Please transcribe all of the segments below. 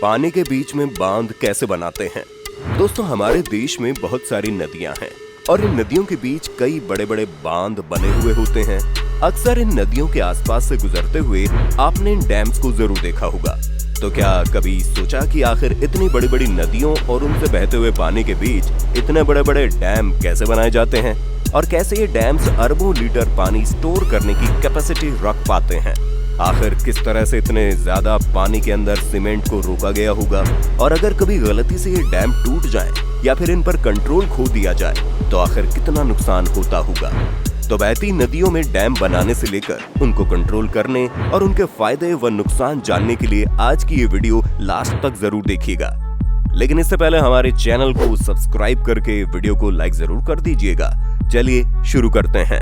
पानी के बीच में बांध कैसे बनाते हैं। दोस्तों, हमारे देश में बहुत सारी नदियां हैं और इन नदियों के बीच कई बड़े बड़े बांध बने हुए होते हैं। अक्सर इन नदियों के आसपास से गुजरते हुए आपने इन डैम्स को जरूर देखा होगा। तो क्या कभी सोचा कि आखिर इतनी बड़ी बड़ी नदियों और उनसे बहते हुए पानी के बीच इतने बड़े बड़े डैम कैसे बनाए जाते हैं और कैसे ये डैम्स अरबों लीटर पानी स्टोर करने की कैपेसिटी रख पाते हैं। आखिर किस तरह से इतने ज्यादा पानी के अंदर सीमेंट को रोका गया होगा और अगर कभी गलती से ये डैम टूट जाए या फिर इन पर कंट्रोल खो दिया जाए तो आखिर कितना नुकसान होता होगा। तो बहती नदियों में डैम बनाने से लेकर उनको कंट्रोल करने और उनके फायदे व नुकसान जानने के लिए आज की ये वीडियो लास्ट तक जरूर देखिएगा। लेकिन इससे पहले हमारे चैनल को सब्सक्राइब करके वीडियो को लाइक जरूर कर दीजिएगा। चलिए शुरू करते हैं।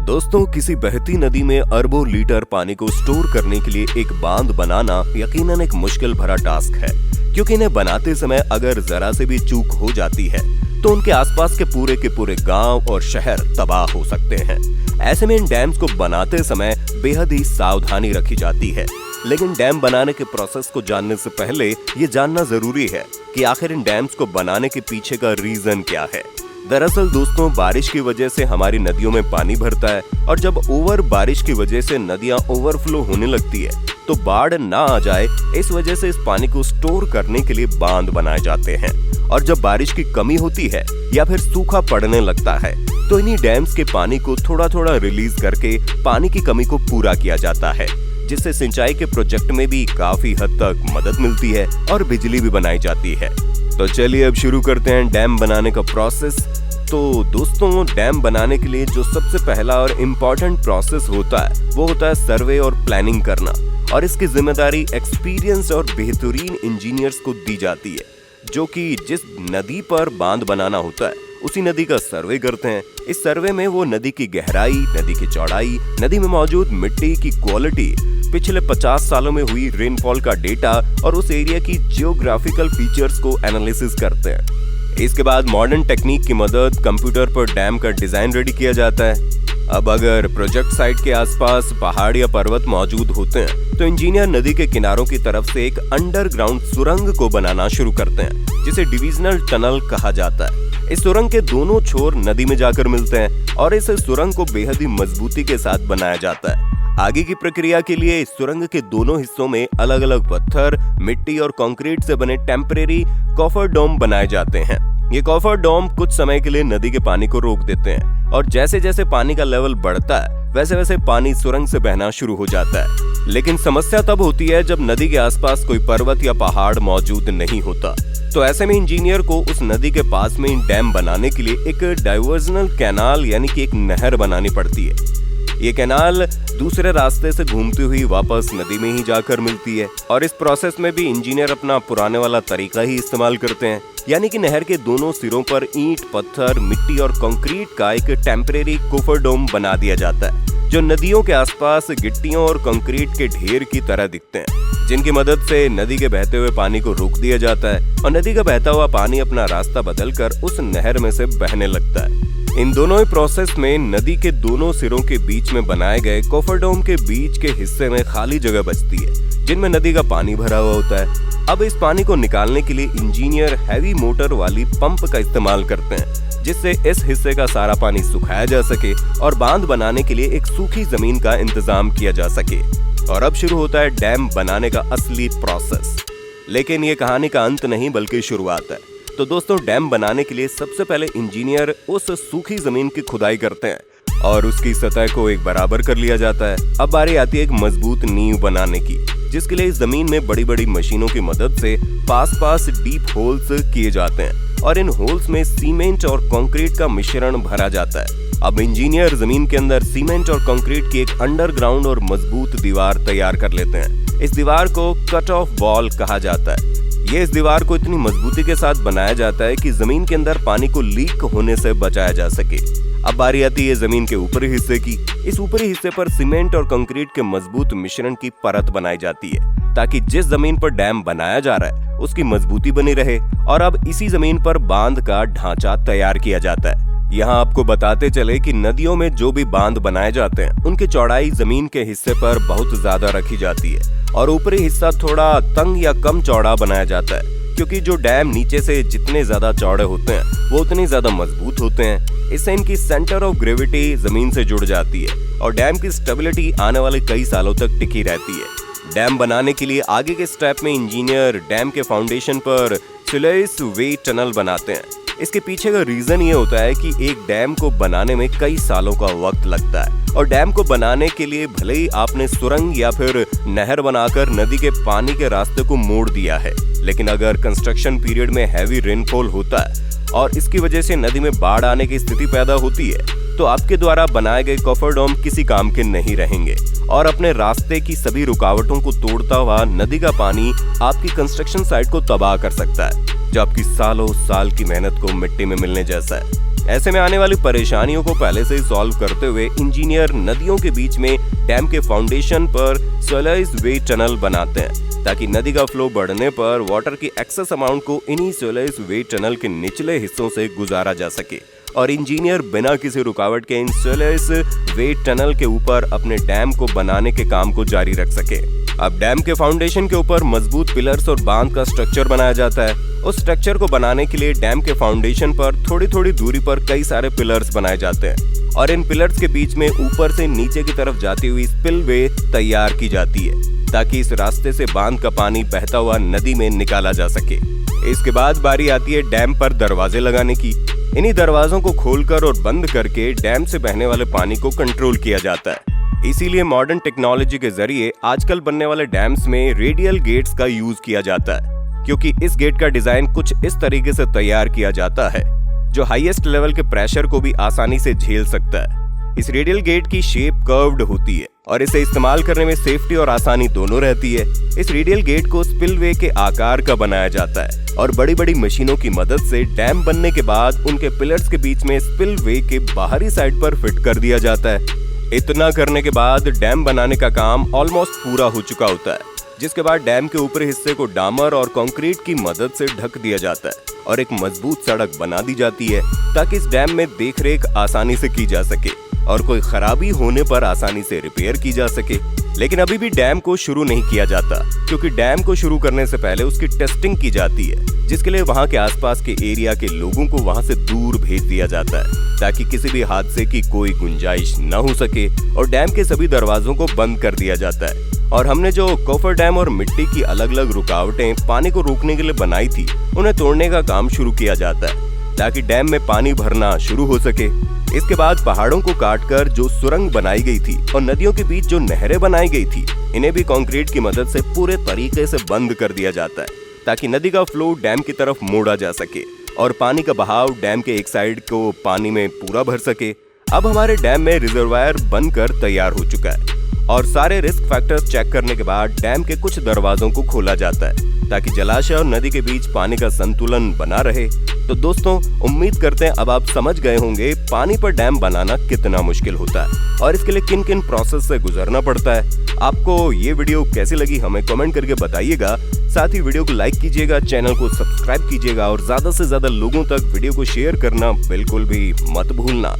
दोस्तों, किसी बहती नदी में अरबों लीटर पानी को स्टोर करने के लिए एक बांध बनाना यकीनन एक मुश्किल भरा टास्क है, क्योंकि इन्हें बनाते समय अगर जरा से भी चूक हो जाती है तो उनके आसपास के पूरे गांव और शहर तबाह हो सकते हैं। ऐसे में इन डैम्स को बनाते समय बेहद ही सावधानी रखी जाती है। लेकिन डैम बनाने के प्रोसेस को जानने से पहले ये जानना जरूरी है कि आखिर इन डैम्स को बनाने के पीछे का रीजन क्या है। दरअसल दोस्तों, बारिश की वजह से हमारी नदियों में पानी भरता है और जब ओवर बारिश की वजह से नदियां ओवरफ्लो होने लगती है तो बाढ़ ना आ जाए, इस वजह से इस पानी को स्टोर करने के लिए बांध बनाए जाते हैं। और जब बारिश की कमी होती है या फिर सूखा पड़ने लगता है तो इन्हीं डैम्स के पानी को थोड़ा थोड़ा रिलीज करके पानी की कमी को पूरा किया जाता है, जिससे सिंचाई के प्रोजेक्ट में भी काफी हद तक मदद मिलती है और बिजली भी बनाई जाती है। तो चलिए अब शुरू करते हैं डैम बनाने का प्रोसेस। तो दोस्तों, डैम बनाने के लिए जो सबसे पहला और इम्पोर्टेंट प्रोसेस होता है वो होता है सर्वे और प्लानिंग करना, और इसकी जिम्मेदारी एक्सपीरियंस और बेहतरीन इंजीनियर्स को दी जाती है, जो कि जिस नदी पर बांध बनाना होता है उसी नदी का सर्वे करते हैं। इस सर्वे में वो नदी की गहराई, नदी की चौड़ाई, नदी में मौजूद मिट्टी की क्वालिटी, पिछले 50 सालों में हुई रेनफॉल का डेटा और उस एरिया की जियोग्राफिकल फीचर्स को एनालिसिस करते हैं। इसके बाद मॉडर्न टेक्निक की मदद कंप्यूटर पर डैम का डिजाइन रेडी किया जाता है। अब अगर प्रोजेक्ट साइट के आसपास पहाड़ या पर्वत मौजूद होते हैं तो इंजीनियर नदी के किनारों की तरफ से एक अंडरग्राउंड सुरंग को बनाना शुरू करते हैं, जिसे डिविजनल टनल कहा जाता है। इस सुरंग के दोनों छोर नदी में जाकर मिलते हैं और इस सुरंग को बेहद ही मजबूती के साथ बनाया जाता है। आगे की प्रक्रिया के लिए इस सुरंग के दोनों हिस्सों में अलग अलग पत्थर, मिट्टी और कंक्रीट से बने टेम्परेरी कॉफर डोम बनाए जाते हैं। ये कॉफर डोम कुछ समय के लिए नदी के पानी को रोक देते हैं और जैसे जैसे पानी का लेवल बढ़ता है वैसे वैसे पानी सुरंग से बहना शुरू हो जाता है। लेकिन समस्या तब होती है जब नदी के आसपास कोई पर्वत या पहाड़ मौजूद नहीं होता। तो ऐसे में इंजीनियर को उस नदी के पास में डैम बनाने के लिए एक डाइवर्जनल कैनाल यानी कि एक नहर बनानी पड़ती है। ये कैनाल दूसरे रास्ते से घूमती हुई वापस नदी में ही जाकर मिलती है और इस प्रोसेस में भी इंजीनियर अपना पुराने वाला तरीका ही इस्तेमाल करते हैं, यानी कि नहर के दोनों सिरों पर ईंट, पत्थर, मिट्टी और कंक्रीट का एक टेम्परेरी कोफर डोम बना दिया जाता है, जो नदियों के आसपास गिट्टियों और कंक्रीट के ढेर की तरह दिखते हैं, जिनकी मदद से नदी के बहते हुए पानी को रोक दिया जाता है और नदी का बहता हुआ पानी अपना रास्ता बदलकर उस नहर में से बहने लगता है। इन दोनों ही प्रोसेस में नदी के दोनों सिरों के बीच में बनाए गए कोफर डोम के बीच के हिस्से में खाली जगह बचती है, जिनमें नदी का पानी भरा हुआ होता है। अब इस पानी को निकालने के लिए इंजीनियर हैवी मोटर वाली पंप का इस्तेमाल करते हैं, जिससे इस हिस्से का सारा पानी सुखाया जा सके और बांध बनाने के लिए एक सूखी जमीन का इंतजाम किया जा सके। और अब शुरू होता है डैम बनाने का असली प्रोसेस। लेकिन ये कहानी का अंत नहीं बल्कि शुरुआत है। तो दोस्तों, डैम बनाने के लिए सबसे पहले इंजीनियर उस सूखी जमीन की खुदाई करते हैं और उसकी सतह को एक बराबर कर लिया जाता है। अब बारी आती है एक मजबूत नींव बनाने की, जिसके लिए इस जमीन में बड़ी बड़ी मशीनों की मदद से पास डीप होल्स किए जाते हैं और इन होल्स में सीमेंट और कंक्रीट का मिश्रण भरा जाता है। अब इंजीनियर जमीन के अंदर सीमेंट और कंक्रीट की एक अंडरग्राउंड और मजबूत दीवार तैयार कर लेते हैं। इस दीवार को कट ऑफ वॉल कहा जाता है। ये इस दीवार को इतनी मजबूती के साथ बनाया जाता है कि जमीन के अंदर पानी को लीक होने से बचाया जा सके। अब बारी आती है जमीन के ऊपरी हिस्से की। इस ऊपरी हिस्से पर सीमेंट और कंक्रीट के मजबूत मिश्रण की परत बनाई जाती है, ताकि जिस जमीन पर डैम बनाया जा रहा है उसकी मजबूती बनी रहे। और अब इसी जमीन पर बांध का ढांचा तैयार किया जाता है। यहाँ आपको बताते चले कि नदियों में जो भी बांध बनाए जाते हैं उनकी चौड़ाई जमीन के हिस्से पर बहुत ज्यादा रखी जाती है और ऊपरी हिस्सा थोड़ा तंग या कम चौड़ा बनाया जाता है, क्योंकि जो डैम नीचे से जितने ज्यादा चौड़े होते हैं वो उतने ज्यादा मजबूत होते हैं। इससे इनकी सेंटर ऑफ ग्रेविटी जमीन से जुड़ जाती है और डैम की स्टेबिलिटी आने वाले कई सालों तक टिकी रहती है। डैम बनाने के लिए आगे के स्टेप में इंजीनियर डैम के फाउंडेशन पर स्लुइस वेट टनल बनाते हैं। इसके पीछे का रीजन ये होता है कि एक डैम को बनाने में कई सालों का वक्त लगता है और डैम को बनाने के लिए भले ही आपने सुरंग या फिर नहर बनाकर नदी के पानी के रास्ते को मोड़ दिया है, लेकिन अगर कंस्ट्रक्शन पीरियड में हैवी रेनफॉल होता है और इसकी वजह से नदी में बाढ़ आने की स्थिति पैदा होती है तो आपके द्वारा बनाए गए कॉफर डैम किसी काम के नहीं रहेंगे और अपने रास्ते की सभी रुकावटों को तोड़ता हुआ नदी का पानी आपकी कंस्ट्रक्शन साइट को तबाह कर सकता है, जो आपकी सालों साल की मेहनत को मिट्टी में मिलने जैसा है। ऐसे में आने वाली परेशानियों को पहले से ही सॉल्व करते हुए इंजीनियर नदियों के बीच में डैम के फाउंडेशन पर स्लुइस वेट टनल बनाते हैं, ताकि नदी का फ्लो बढ़ने पर वाटर की एक्सेस अमाउंट को इन्हीं स्लुइस वेट टनल के निचले हिस्सों से गुजारा जा सके और इंजीनियर बिना किसी रुकावट के इन स्लुइस वेट टनल के ऊपर अपने डैम को बनाने के काम को जारी रख सके। अब डैम के फाउंडेशन के ऊपर मजबूत पिलर्स और बांध का स्ट्रक्चर बनाया जाता है। उस स्ट्रक्चर को बनाने के लिए डैम के फाउंडेशन पर थोड़ी थोड़ी दूरी पर कई सारे पिलर्स बनाए जाते हैं और इन पिलर्स के बीच में ऊपर से नीचे की तरफ जाती हुई स्पिलवे तैयार की जाती है, ताकि इस रास्ते से बांध का पानी बहता हुआ नदी में निकाला जा सके। इसके बाद बारी आती है डैम पर दरवाजे लगाने की। इन्हीं दरवाजों को खोलकर और बंद करके डैम से बहने वाले पानी को कंट्रोल किया जाता है। इसीलिए मॉडर्न टेक्नोलॉजी के जरिए आजकल बनने वाले डैम्स में रेडियल गेट्स का यूज किया जाता है, क्योंकि इस गेट का डिजाइन कुछ इस तरीके से तैयार किया जाता है जो हाईएस्ट लेवल के प्रेशर को भी आसानी से झेल सकता है। इस रेडियल गेट की शेप कर्व्ड होती है और इसे इस्तेमाल करने में सेफ्टी और आसानी दोनों रहती है। इस रेडियल गेट को स्पिलवे के आकार का बनाया जाता है और बड़ी बड़ी मशीनों की मदद से डैम बनने के बाद उनके पिलर्स के बीच में स्पिलवे के बाहरी साइड पर फिट कर दिया जाता है। इतना करने के बाद डैम बनाने का काम ऑलमोस्ट पूरा हो चुका होता है, जिसके बाद डैम के ऊपरी हिस्से को डामर और कंक्रीट की मदद से ढक दिया जाता है और एक मजबूत सड़क बना दी जाती है, ताकि इस डैम में देखरेख आसानी से की जा सके और कोई खराबी होने पर आसानी से रिपेयर की जा सके। लेकिन अभी भी डैम को शुरू नहीं किया जाता, क्योंकि डैम को शुरू करने से पहले उसकी टेस्टिंग की जाती है, जिसके लिए वहां के आसपास के एरिया के लोगों को वहां से दूर भेज दिया जाता है, ताकि किसी भी हादसे की कोई गुंजाइश न हो सके और डैम के सभी दरवाजों को बंद कर दिया जाता है। और हमने जो कॉफर डैम और मिट्टी की अलग अलग रुकावटें पानी को रोकने के लिए बनाई थी, उन्हें तोड़ने का काम शुरू किया जाता है, ताकि डैम में पानी भरना शुरू हो सके। इसके बाद पहाड़ों को काटकर जो सुरंग बनाई गई थी और नदियों के बीच जो नहरें बनाई गई थी, इन्हें भी कंक्रीट की मदद से पूरे तरीके से बंद कर दिया जाता है, ताकि नदी का फ्लो डैम की तरफ मोड़ा जा सके और पानी का बहाव डैम के एक साइड को पानी में पूरा भर सके। अब हमारे डैम में रिजर्वायर बनकर तैयार हो चुका है और सारे रिस्क फैक्टर्स चेक करने के बाद डैम के कुछ दरवाजों को खोला जाता है, ताकि जलाशय और नदी के बीच पानी का संतुलन बना रहे। तो दोस्तों, उम्मीद करते हैं अब आप समझ गए होंगे पानी पर डैम बनाना कितना मुश्किल होता है और इसके लिए किन किन प्रोसेस से गुजरना पड़ता है। आपको ये वीडियो कैसी लगी हमें कमेंट करके बताइएगा। साथ ही वीडियो को लाइक कीजिएगा, चैनल को सब्सक्राइब कीजिएगा और ज्यादा से ज्यादा लोगों तक वीडियो को शेयर करना बिल्कुल भी मत भूलना।